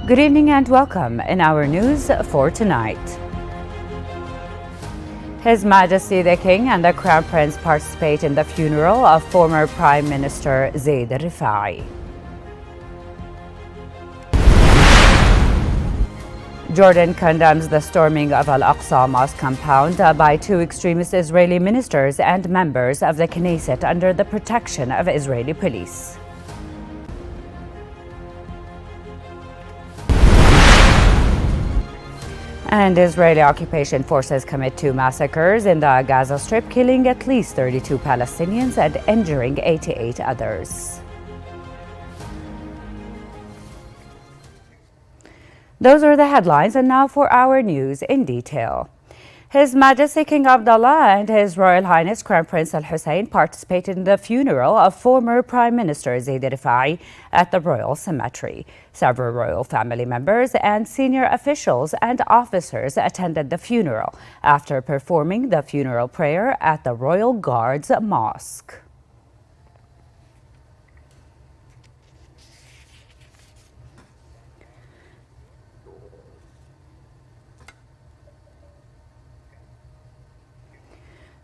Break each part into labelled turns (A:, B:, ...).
A: Good evening and welcome in our news for tonight. His Majesty the King and the Crown Prince participate in the funeral of former Prime Minister Zaid al-Rifai. Jordan condemns the storming of Al-Aqsa Mosque compound by two extremist Israeli ministers and members of the Knesset under the protection of Israeli police. And Israeli occupation forces commit two massacres in the Gaza Strip, killing at least 32 Palestinians and injuring 88 others. Those are the headlines, and now for our news in detail. His Majesty King Abdullah and His Royal Highness Crown Prince Al Hussein participated in the funeral of former Prime Minister Zaid al-Rifai at the Royal Cemetery. Several royal family members and senior officials and officers attended the funeral after performing the funeral prayer at the Royal Guards Mosque.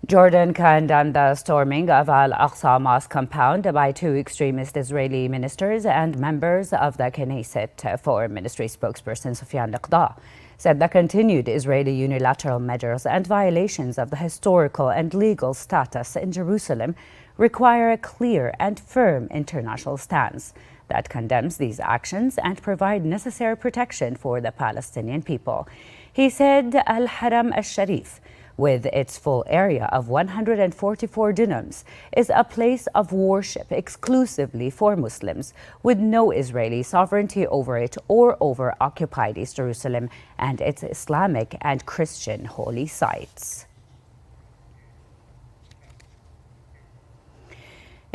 A: Jordan condemned the storming of Al-Aqsa Mosque compound by two extremist Israeli ministers and members of the Knesset. Foreign Ministry spokesperson Sufyan Liqda said the continued Israeli unilateral measures and violations of the historical and legal status in Jerusalem require a clear and firm international stance that condemns these actions and provide necessary protection for the Palestinian people. He said Al-Haram al-Sharif, with its full area of 144 dunums, is a place of worship exclusively for Muslims, with no Israeli sovereignty over it or over occupied East Jerusalem and its Islamic and Christian holy sites.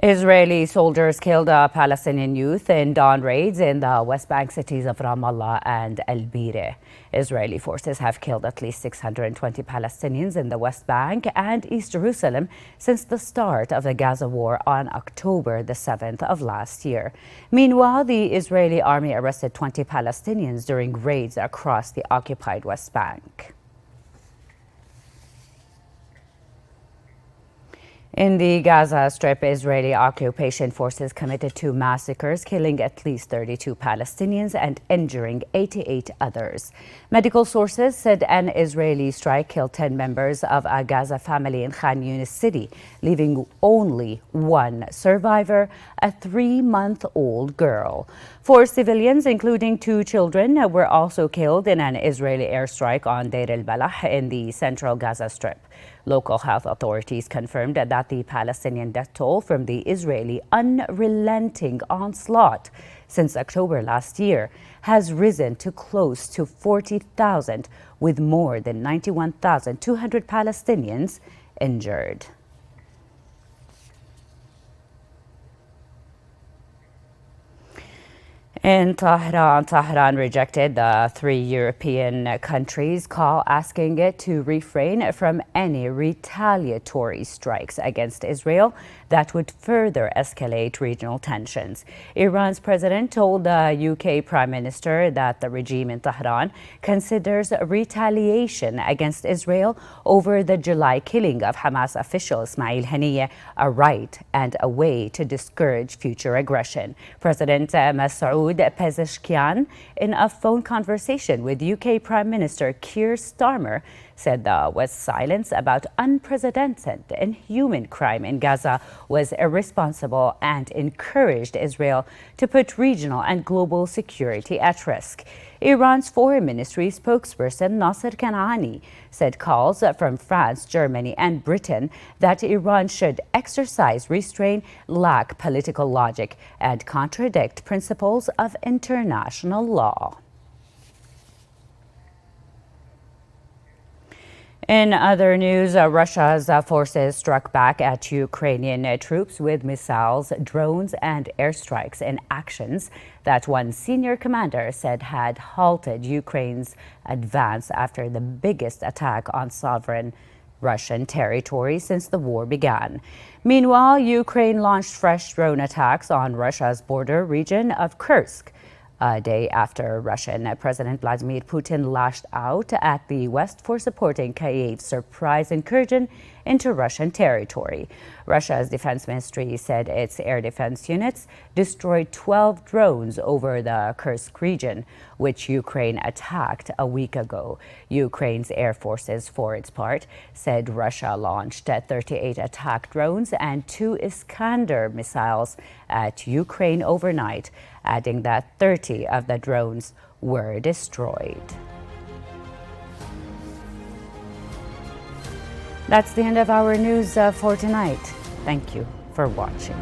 A: Israeli soldiers killed a Palestinian youth in dawn raids in the West Bank cities of Ramallah and El Bire. Israeli forces have killed at least 620 Palestinians in the West Bank and East Jerusalem since the start of the Gaza war on October the 7th of last year. Meanwhile, the Israeli army arrested 20 Palestinians during raids across the occupied West Bank. In the Gaza Strip, Israeli occupation forces committed two massacres, killing at least 32 Palestinians and injuring 88 others. Medical sources said an Israeli strike killed 10 members of a Gaza family in Khan Yunis city, leaving only one survivor, a 3-month-old girl. 4 civilians, including 2 children, were also killed in an Israeli airstrike on Deir al-Balah in the central Gaza Strip. Local health authorities confirmed that the Palestinian death toll from the Israeli unrelenting onslaught since October last year has risen to close to 40,000, with more than 91,200 Palestinians injured. In Tehran rejected the 3 European countries' call asking it to refrain from any retaliatory strikes against Israel that would further escalate regional tensions. Iran's president told the UK Prime Minister that the regime in Tehran considers retaliation against Israel over the July killing of Hamas official Ismail Haniyeh a right and a way to discourage future aggression. President Masoud Pezeshkian, in a phone conversation with UK Prime Minister Keir Starmer, said the West's silence about unprecedented inhuman crime in Gaza was irresponsible and encouraged Israel to put regional and global security at risk. Iran's foreign ministry spokesperson Nasser Kanani said calls from France, Germany and Britain that Iran should exercise restraint, lack political logic and contradict principles of international law. In other news, Russia's forces struck back at Ukrainian troops with missiles, drones, and airstrikes in actions that one senior commander said had halted Ukraine's advance after the biggest attack on sovereign Russian territory since the war began. Meanwhile, Ukraine launched fresh drone attacks on Russia's border region of Kursk, A day after Russian President Vladimir Putin lashed out at the West for supporting Kyiv's surprise incursion into Russian territory. Russia's defense ministry said its air defense units destroyed 12 drones over the Kursk region, which Ukraine attacked a week ago. Ukraine's air forces, for its part, said Russia launched 38 attack drones and 2 Iskander missiles at Ukraine overnight, adding that 30 of the drones were destroyed. That's the end of our news for tonight. Thank you for watching.